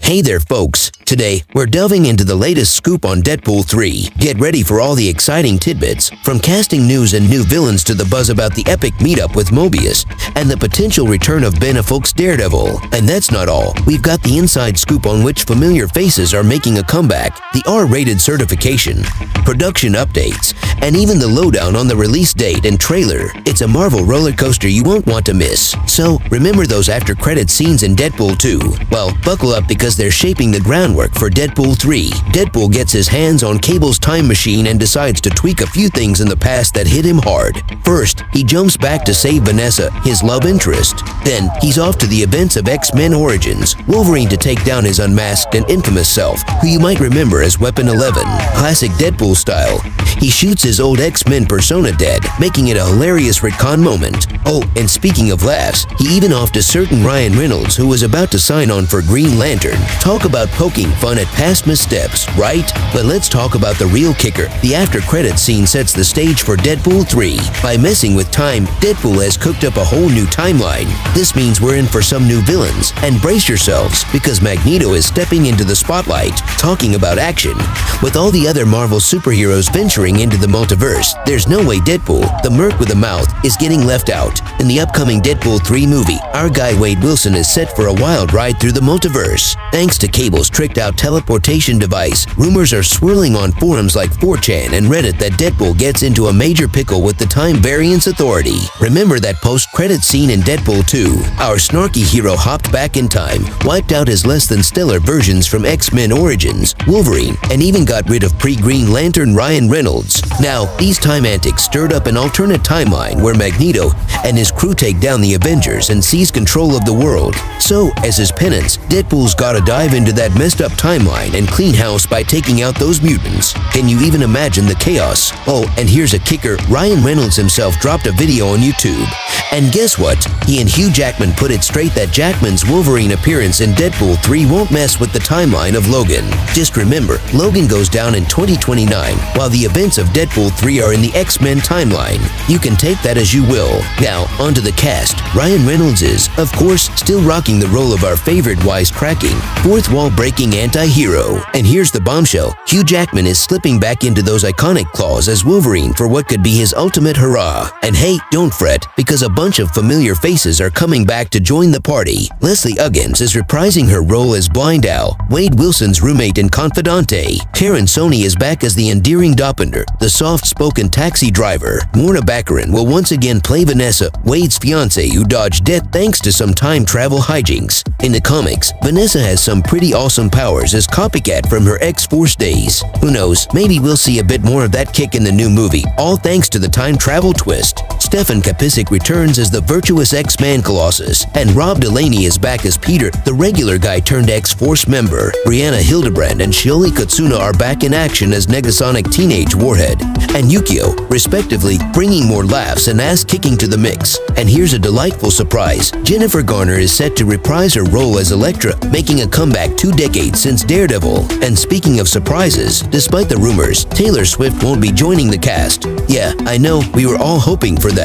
Hey there folks, today we're delving into the latest scoop on Deadpool 3. Get ready for all the exciting tidbits, from casting news and new villains to the buzz about the epic meetup with Mobius, and the potential return of Ben Affleck's Daredevil. And that's not all, we've got the inside scoop on which familiar faces are making a comeback, the R-rated certification, production updates, and even the lowdown on the release date and trailer. It's a Marvel roller coaster you won't want to miss. So remember those after-credit scenes in Deadpool 2? Well, buckle up because they're shaping the groundwork for Deadpool 3. Deadpool gets his hands on Cable's time machine and decides to tweak a few things in the past that hit him hard. First, he jumps back to save Vanessa, his love interest. Then, he's off to the events of X-Men Origins, Wolverine to take down his unmasked and infamous self, who you might remember as Weapon 11, classic Deadpool style. He shoots his old X-Men persona dead, making it a hilarious retcon moment. Oh, and speaking of laughs, he even offed a certain Ryan Reynolds who was about to sign on for Green Lantern. Talk about poking fun at past missteps, right? But let's talk about the real kicker. The after-credits scene sets the stage for Deadpool 3. By messing with time, Deadpool has cooked up a whole new timeline. This means we're in for some new villains. And brace yourselves, because Magneto is stepping into the spotlight, talking about action. With all the other Marvel superheroes venturing into the multiverse, there's no way Deadpool, the merc with a mouth, is getting left out. In the upcoming Deadpool 3 movie, our guy Wade Wilson is set for a wild ride through the multiverse. Thanks to Cable's tricked-out teleportation device, rumors are swirling on forums like 4chan and Reddit that Deadpool gets into a major pickle with the Time Variance Authority. Remember that post-credit scene in Deadpool 2? Our snarky hero hopped back in time, wiped out his less-than-stellar versions from X-Men Origins, Wolverine, and even got rid of pre-Green Lantern Ryan Reynolds. Now, these time antics stirred up an alternate timeline where Magneto and his crew take down the Avengers and seize control of the world. So, as his penance, Deadpool's gotta dive into that messed up timeline and clean house by taking out those mutants. Can you even imagine the chaos? Oh, and here's a kicker, Ryan Reynolds himself dropped a video on YouTube. And guess what? He and Hugh Jackman put it straight that Jackman's Wolverine appearance in Deadpool 3 won't mess with the timeline of Logan. Just remember, Logan goes down in 2029, while the events of Deadpool 3 are in the X-Men timeline. You can take that as you will. Now, onto the cast. Ryan Reynolds is, of course, still rocking the role of our favorite wisecracking, fourth-wall-breaking anti-hero. And here's the bombshell. Hugh Jackman is slipping back into those iconic claws as Wolverine for what could be his ultimate hurrah. And hey, don't fret, because a bunch of familiar faces are coming back to join the party. Leslie Uggams is reprising her role as Blind Al, Wade Wilson's roommate and confidante. Karen Sony is back as the endearing Doppender, the soft-spoken taxi driver. Morna Baccarin will once again play Vanessa, Wade's fiancée who dodged death thanks to some time travel hijinks. In the comics, Vanessa has some pretty awesome powers as Copycat from her X-Force days. Who knows, maybe we'll see a bit more of that kick in the new movie, all thanks to the time travel twist. Stefan Kapicic returns as the virtuous X-Man Colossus, and Rob Delaney is back as Peter, the regular guy turned X-Force member. Brianna Hildebrand and Shioli Kutsuna are back in action as Negasonic Teenage Warhead, and Yukio, respectively, bringing more laughs and ass-kicking to the mix. And here's a delightful surprise. Jennifer Garner is set to reprise her role as Elektra, making a comeback 2 decades since Daredevil. And speaking of surprises, despite the rumors, Taylor Swift won't be joining the cast. Yeah, I know, we were all hoping for that.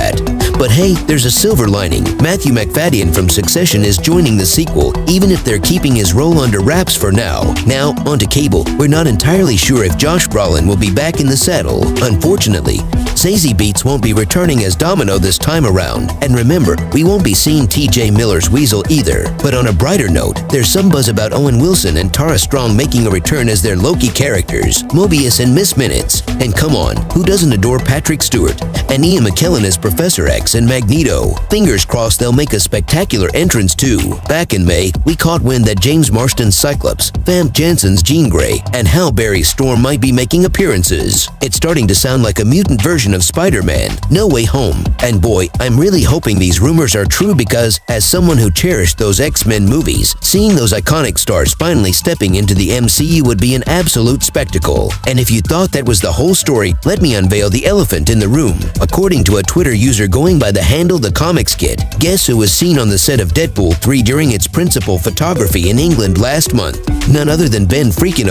But hey, there's a silver lining. Matthew McFadden from Succession is joining the sequel, even if they're keeping his role under wraps for now. Now, onto Cable. We're not entirely sure if Josh Brolin will be back in the saddle. Unfortunately, Zazie Beetz won't be returning as Domino this time around. And remember, we won't be seeing TJ Miller's Weasel either. But on a brighter note, there's some buzz about Owen Wilson and Tara Strong making a return as their Loki characters, Mobius and Miss Minutes. And come on, who doesn't adore Patrick Stewart? And Ian McKellen as Professor X and Magneto. Fingers crossed they'll make a spectacular entrance too. Back in May, we caught wind that James Marston's Cyclops, Famke Janssen's Jean Grey, and Hal Berry's Storm might be making appearances. It's starting to sound like a mutant version of Spider-Man, No Way Home. And boy, I'm really hoping these rumors are true because, as someone who cherished those X-Men movies, seeing those iconic stars finally stepping into the MCU would be an absolute spectacle. And if you thought that was the whole story, let me unveil the elephant in the room. According to a Twitter user going by the handle The Comics Kid, guess who was seen on the set of Deadpool 3 during its principal photography in England last month? none other than Ben Freakin'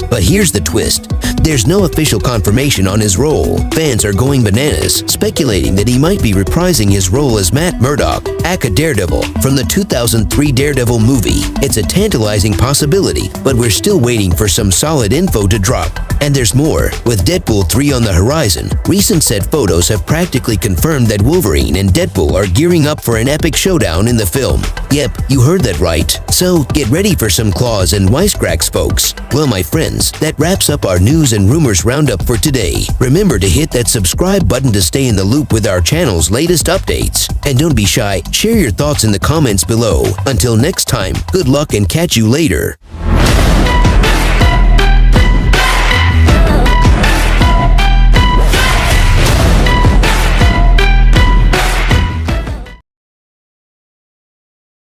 But here's the twist. There's no official confirmation on his role. Fans are going bananas, speculating that he might be reprising his role as Matt Murdock, aka Daredevil, from the 2003 Daredevil movie. It's a tantalizing possibility, but we're still waiting for some solid info to drop. And there's more. With Deadpool 3 on the horizon, recent set photos have practically confirmed that Wolverine and Deadpool are gearing up for an epic showdown in the film. Yep, you heard that right. So get ready for some claws and wisecracks, folks. Well, my friends, that wraps up our news and rumors roundup for today. Remember to hit that subscribe button to stay in the loop with our channel's latest updates. And don't be shy, share your thoughts in the comments below. Until next time, good luck and catch you later.